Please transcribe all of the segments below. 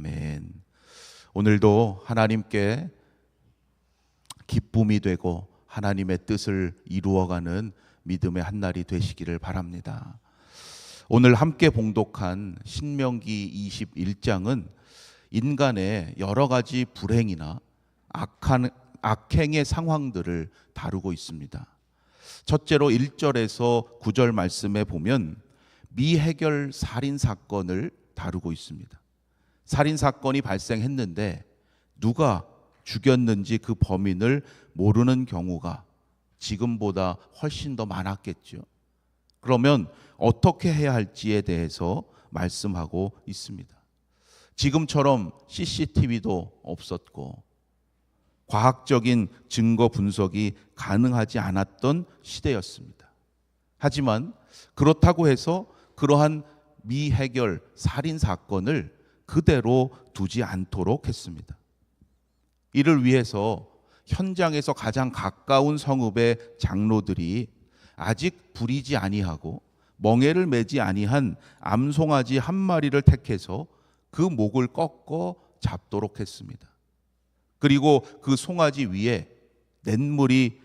아멘. 오늘도 하나님께 기쁨이 되고 하나님의 뜻을 이루어가는 믿음의 한 날이 되시기를 바랍니다. 오늘 함께 봉독한 신명기 21장은 인간의 여러 가지 불행이나 악행의 상황들을 다루고 있습니다. 첫째로 1절에서 9절 말씀에 보면 미해결 살인 사건을 다루고 있습니다. 살인 사건이 발생했는데 누가 죽였는지 그 범인을 모르는 경우가 지금보다 훨씬 더 많았겠죠. 그러면 어떻게 해야 할지에 대해서 말씀하고 있습니다. 지금처럼 CCTV도 없었고 과학적인 증거 분석이 가능하지 않았던 시대였습니다. 하지만 그렇다고 해서 그러한 미해결 살인 사건을 그대로 두지 않도록 했습니다. 이를 위해서 현장에서 가장 가까운 성읍의 장로들이 아직 부리지 아니하고 멍에를 매지 아니한 암송아지 한 마리를 택해서 그 목을 꺾어 잡도록 했습니다. 그리고 그 송아지 위에 냇물에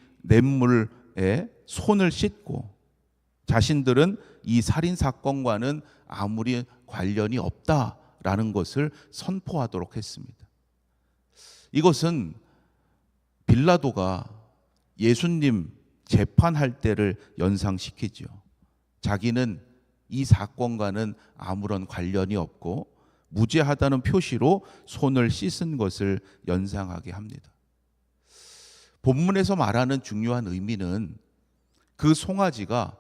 손을 씻고 자신들은 이 살인 사건과는 아무리 관련이 없다라는 것을 선포하도록 했습니다. 이것은 빌라도가 예수님 재판할 때를 연상시키죠. 자기는 이 사건과는 아무런 관련이 없고 무죄하다는 표시로 손을 씻은 것을 연상하게 합니다. 본문에서 말하는 중요한 의미는 그 송아지가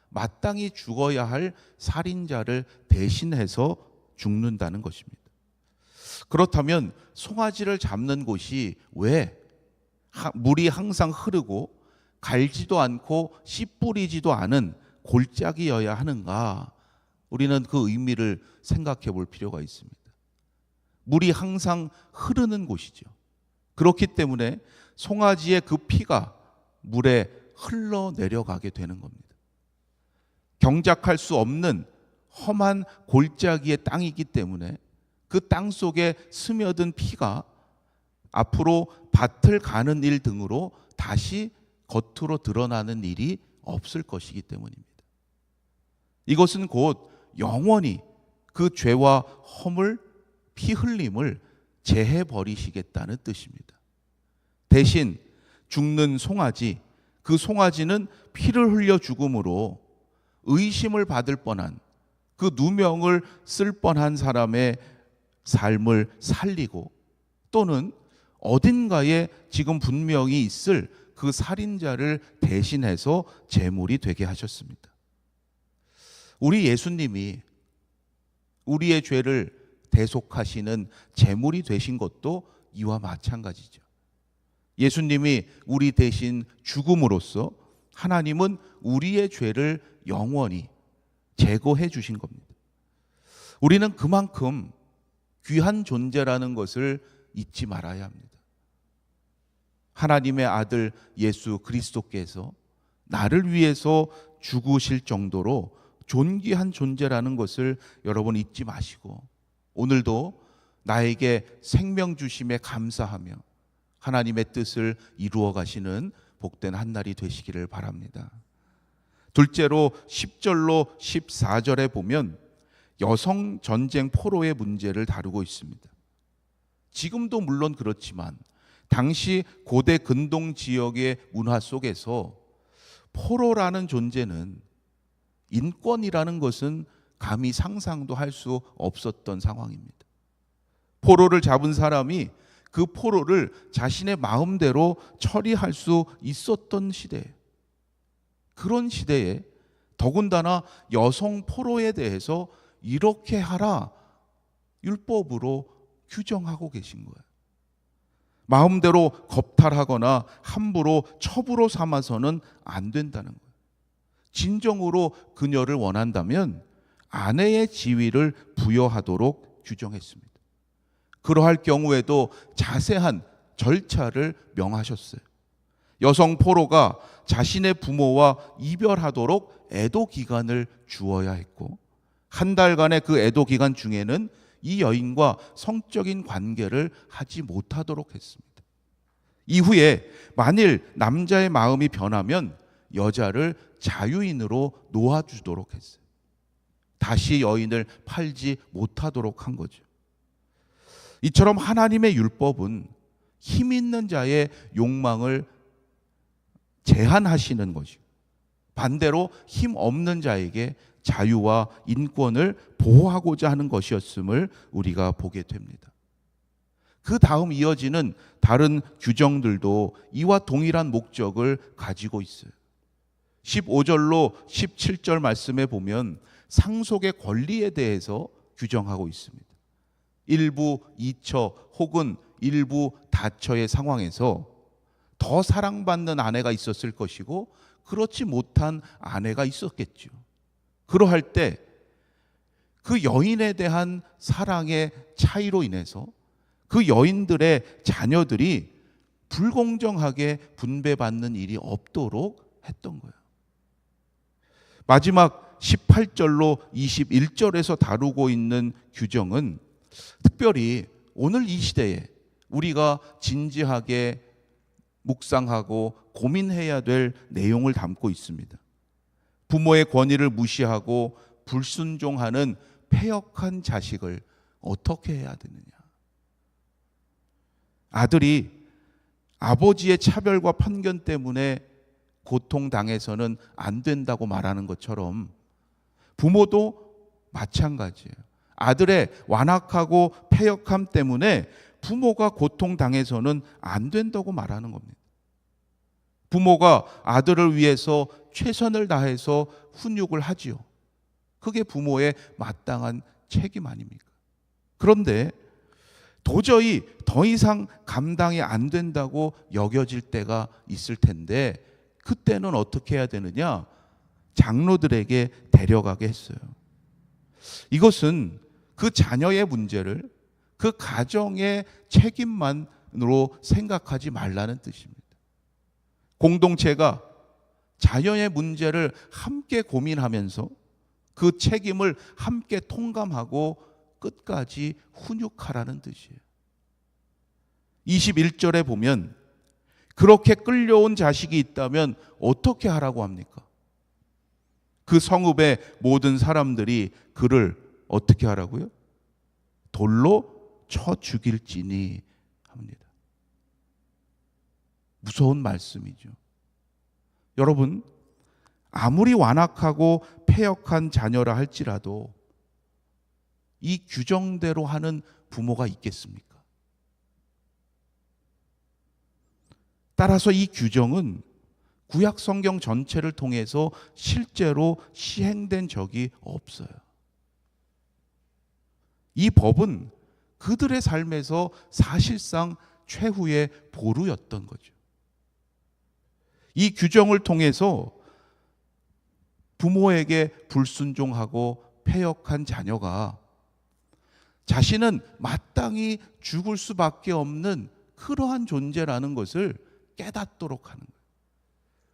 마땅히 죽어야 할 살인자를 대신해서 죽는다는 것입니다. 그렇다면 송아지를 잡는 곳이 왜 물이 항상 흐르고 갈지도 않고 씨 뿌리지도 않은 골짜기여야 하는가? 우리는 그 의미를 생각해 볼 필요가 있습니다. 물이 항상 흐르는 곳이죠. 그렇기 때문에 송아지의 그 피가 물에 흘러내려가게 되는 겁니다. 경작할 수 없는 험한 골짜기의 땅이기 때문에 그 땅 속에 스며든 피가 앞으로 밭을 가는 일 등으로 다시 겉으로 드러나는 일이 없을 것이기 때문입니다. 이것은 곧 영원히 그 죄와 허물, 피 흘림을 제해 버리시겠다는 뜻입니다. 대신 죽는 송아지, 그 송아지는 피를 흘려 죽음으로 의심을 받을 뻔한 그 누명을 쓸 뻔한 사람의 삶을 살리고 또는 어딘가에 지금 분명히 있을 그 살인자를 대신해서 제물이 되게 하셨습니다. 우리 예수님이 우리의 죄를 대속하시는 제물이 되신 것도 이와 마찬가지죠. 예수님이 우리 대신 죽음으로써 하나님은 우리의 죄를 영원히 제거해 주신 겁니다. 우리는 그만큼 귀한 존재라는 것을 잊지 말아야 합니다. 하나님의 아들 예수 그리스도께서 나를 위해서 죽으실 정도로 존귀한 존재라는 것을 여러분 잊지 마시고 오늘도 나에게 생명 주심에 감사하며 하나님의 뜻을 이루어 가시는 복된 한 날이 되시기를 바랍니다. 둘째로 10절로 14절에 보면 여성 전쟁 포로의 문제를 다루고 있습니다. 지금도 물론 그렇지만 당시 고대 근동 지역의 문화 속에서 포로라는 존재는 인권이라는 것은 감히 상상도 할 수 없었던 상황입니다. 포로를 잡은 사람이 그 포로를 자신의 마음대로 처리할 수 있었던 시대예요. 그런 시대에 더군다나 여성 포로에 대해서 이렇게 하라 율법으로 규정하고 계신 거예요. 마음대로 겁탈하거나 함부로 첩으로 삼아서는 안 된다는 거예요. 진정으로 그녀를 원한다면 아내의 지위를 부여하도록 규정했습니다. 그러할 경우에도 자세한 절차를 명하셨어요. 여성 포로가 자신의 부모와 이별하도록 애도 기간을 주어야 했고 한 달간의 그 애도 기간 중에는 이 여인과 성적인 관계를 하지 못하도록 했습니다. 이후에 만일 남자의 마음이 변하면 여자를 자유인으로 놓아주도록 했어요. 다시 여인을 팔지 못하도록 한 거죠. 이처럼 하나님의 율법은 힘 있는 자의 욕망을 제한하시는 것이고, 반대로 힘 없는 자에게 자유와 인권을 보호하고자 하는 것이었음을 우리가 보게 됩니다. 그 다음 이어지는 다른 규정들도 이와 동일한 목적을 가지고 있어요. 15절로 17절 말씀에 보면 상속의 권리에 대해서 규정하고 있습니다. 일부 이처 혹은 일부 다처의 상황에서 더 사랑받는 아내가 있었을 것이고 그렇지 못한 아내가 있었겠죠. 그러할 때 그 여인에 대한 사랑의 차이로 인해서 그 여인들의 자녀들이 불공정하게 분배받는 일이 없도록 했던 거예요. 마지막 18절로 21절에서 다루고 있는 규정은 특별히 오늘 이 시대에 우리가 진지하게 묵상하고 고민해야 될 내용을 담고 있습니다. 부모의 권위를 무시하고 불순종하는 패역한 자식을 어떻게 해야 되느냐. 아들이 아버지의 차별과 편견 때문에 고통당해서는 안 된다고 말하는 것처럼 부모도 마찬가지예요. 아들의 완악하고 패역함 때문에 부모가 고통당해서는 안 된다고 말하는 겁니다. 부모가 아들을 위해서 최선을 다해서 훈육을 하지요. 그게 부모의 마땅한 책임 아닙니까? 그런데 도저히 더 이상 감당이 안 된다고 여겨질 때가 있을 텐데 그때는 어떻게 해야 되느냐? 장로들에게 데려가게 했어요. 이것은 그 자녀의 문제를 그 가정의 책임만으로 생각하지 말라는 뜻입니다. 공동체가 자녀의 문제를 함께 고민하면서 그 책임을 함께 통감하고 끝까지 훈육하라는 뜻이에요. 21절에 보면 그렇게 끌려온 자식이 있다면 어떻게 하라고 합니까? 그 성읍의 모든 사람들이 그를 어떻게 하라고요? 돌로 쳐 죽일지니 합니다. 무서운 말씀이죠. 여러분, 아무리 완악하고 패역한 자녀라 할지라도 이 규정대로 하는 부모가 있겠습니까? 따라서 이 규정은 구약 성경 전체를 통해서 실제로 시행된 적이 없어요. 이 법은 그들의 삶에서 사실상 최후의 보루였던 거죠. 이 규정을 통해서 부모에게 불순종하고 패역한 자녀가 자신은 마땅히 죽을 수밖에 없는 그러한 존재라는 것을 깨닫도록 하는 거예요.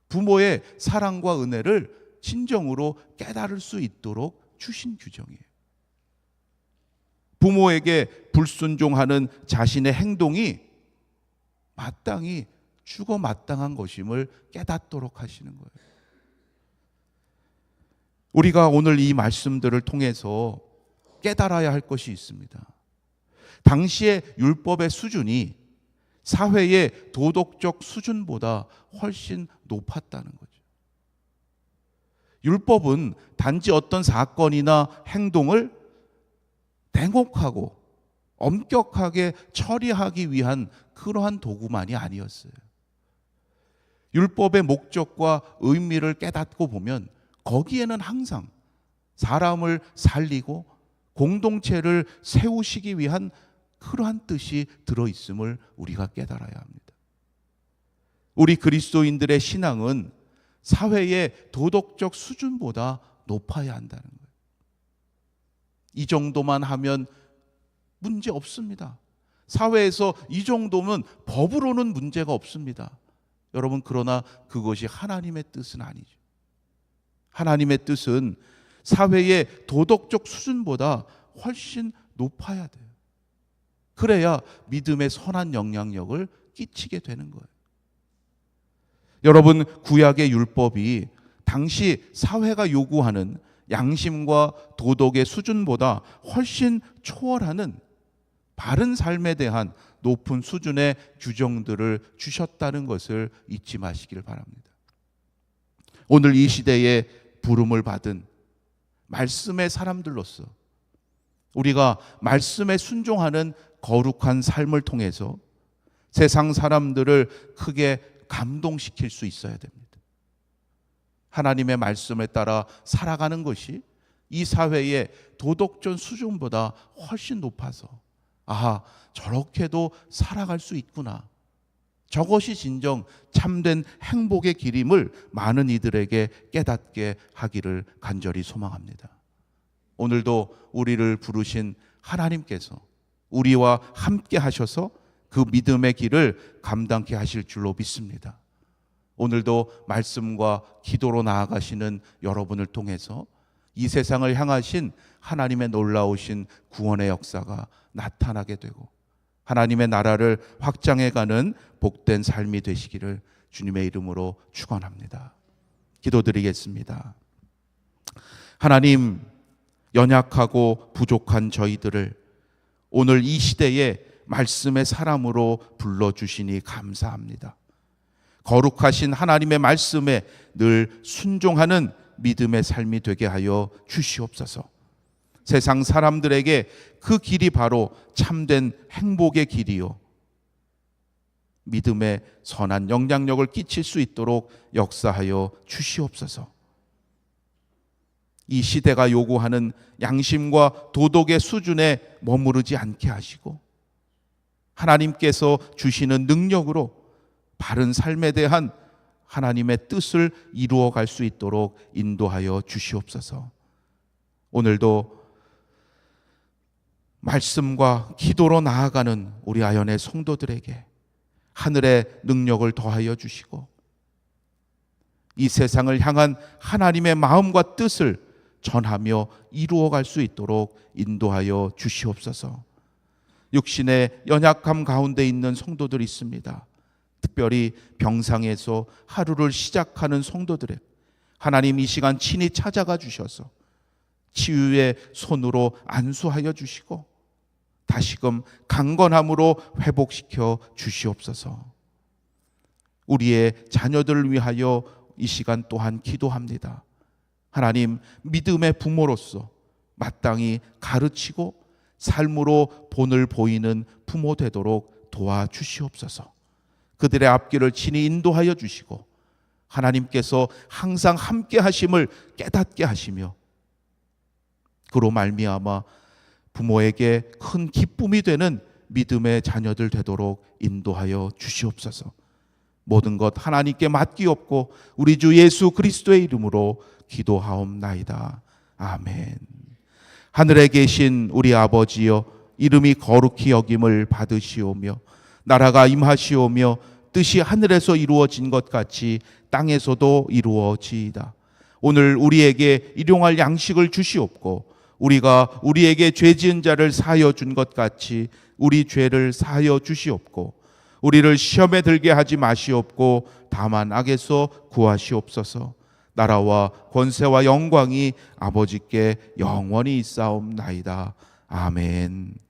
부모의 사랑과 은혜를 진정으로 깨달을 수 있도록 주신 규정이에요. 부모에게 불순종하는 자신의 행동이 마땅히 죽어 마땅한 것임을 깨닫도록 하시는 거예요. 우리가 오늘 이 말씀들을 통해서 깨달아야 할 것이 있습니다. 당시의 율법의 수준이 사회의 도덕적 수준보다 훨씬 높았다는 거죠. 율법은 단지 어떤 사건이나 행동을 냉혹하고 엄격하게 처리하기 위한 그러한 도구만이 아니었어요. 율법의 목적과 의미를 깨닫고 보면 거기에는 항상 사람을 살리고 공동체를 세우시기 위한 그러한 뜻이 들어있음을 우리가 깨달아야 합니다. 우리 그리스도인들의 신앙은 사회의 도덕적 수준보다 높아야 한다는 거예요. 이 정도만 하면 문제 없습니다. 사회에서 이 정도면 법으로는 문제가 없습니다. 여러분, 그러나 그것이 하나님의 뜻은 아니죠. 하나님의 뜻은 사회의 도덕적 수준보다 훨씬 높아야 돼요. 그래야 믿음의 선한 영향력을 끼치게 되는 거예요. 여러분, 구약의 율법이 당시 사회가 요구하는 양심과 도덕의 수준보다 훨씬 초월하는 바른 삶에 대한 높은 수준의 규정들을 주셨다는 것을 잊지 마시길 바랍니다. 오늘 이 시대에 부름을 받은 말씀의 사람들로서 우리가 말씀에 순종하는 거룩한 삶을 통해서 세상 사람들을 크게 감동시킬 수 있어야 됩니다. 하나님의 말씀에 따라 살아가는 것이 이 사회의 도덕적 수준보다 훨씬 높아서 저렇게도 살아갈 수 있구나. 저것이 진정 참된 행복의 길임을 많은 이들에게 깨닫게 하기를 간절히 소망합니다. 오늘도 우리를 부르신 하나님께서 우리와 함께 하셔서 그 믿음의 길을 감당케 하실 줄로 믿습니다. 오늘도 말씀과 기도로 나아가시는 여러분을 통해서 이 세상을 향하신 하나님의 놀라우신 구원의 역사가 나타나게 되고 하나님의 나라를 확장해가는 복된 삶이 되시기를 주님의 이름으로 축원합니다. 기도드리겠습니다. 하나님, 연약하고 부족한 저희들을 오늘 이 시대에 말씀의 사람으로 불러주시니 감사합니다. 거룩하신 하나님의 말씀에 늘 순종하는 믿음의 삶이 되게 하여 주시옵소서. 세상 사람들에게 그 길이 바로 참된 행복의 길이요, 믿음의 선한 영향력을 끼칠 수 있도록 역사하여 주시옵소서. 이 시대가 요구하는 양심과 도덕의 수준에 머무르지 않게 하시고 하나님께서 주시는 능력으로 바른 삶에 대한 하나님의 뜻을 이루어갈 수 있도록 인도하여 주시옵소서. 오늘도 말씀과 기도로 나아가는 우리 아연의 성도들에게 하늘의 능력을 더하여 주시고 이 세상을 향한 하나님의 마음과 뜻을 전하며 이루어갈 수 있도록 인도하여 주시옵소서. 육신의 연약함 가운데 있는 성도들이 있습니다. 특별히 병상에서 하루를 시작하는 성도들의 하나님 이 시간 친히 찾아가 주셔서 치유의 손으로 안수하여 주시고 다시금 강건함으로 회복시켜 주시옵소서. 우리의 자녀들을 위하여 이 시간 또한 기도합니다. 하나님, 믿음의 부모로서 마땅히 가르치고 삶으로 본을 보이는 부모 되도록 도와주시옵소서. 그들의 앞길을 친히 인도하여 주시고 하나님께서 항상 함께 하심을 깨닫게 하시며 그로 말미암아 부모에게 큰 기쁨이 되는 믿음의 자녀들 되도록 인도하여 주시옵소서. 모든 것 하나님께 맡기옵고 우리 주 예수 그리스도의 이름으로 기도하옵나이다. 아멘. 하늘에 계신 우리 아버지여, 이름이 거룩히 여김을 받으시오며 나라가 임하시오며 뜻이 하늘에서 이루어진 것 같이 땅에서도 이루어지이다. 오늘 우리에게 일용할 양식을 주시옵고 우리가 우리에게 죄 지은 자를 사하여 준 것 같이 우리 죄를 사하여 주시옵고 우리를 시험에 들게 하지 마시옵고 다만 악에서 구하시옵소서. 나라와 권세와 영광이 아버지께 영원히 있사옵나이다. 아멘.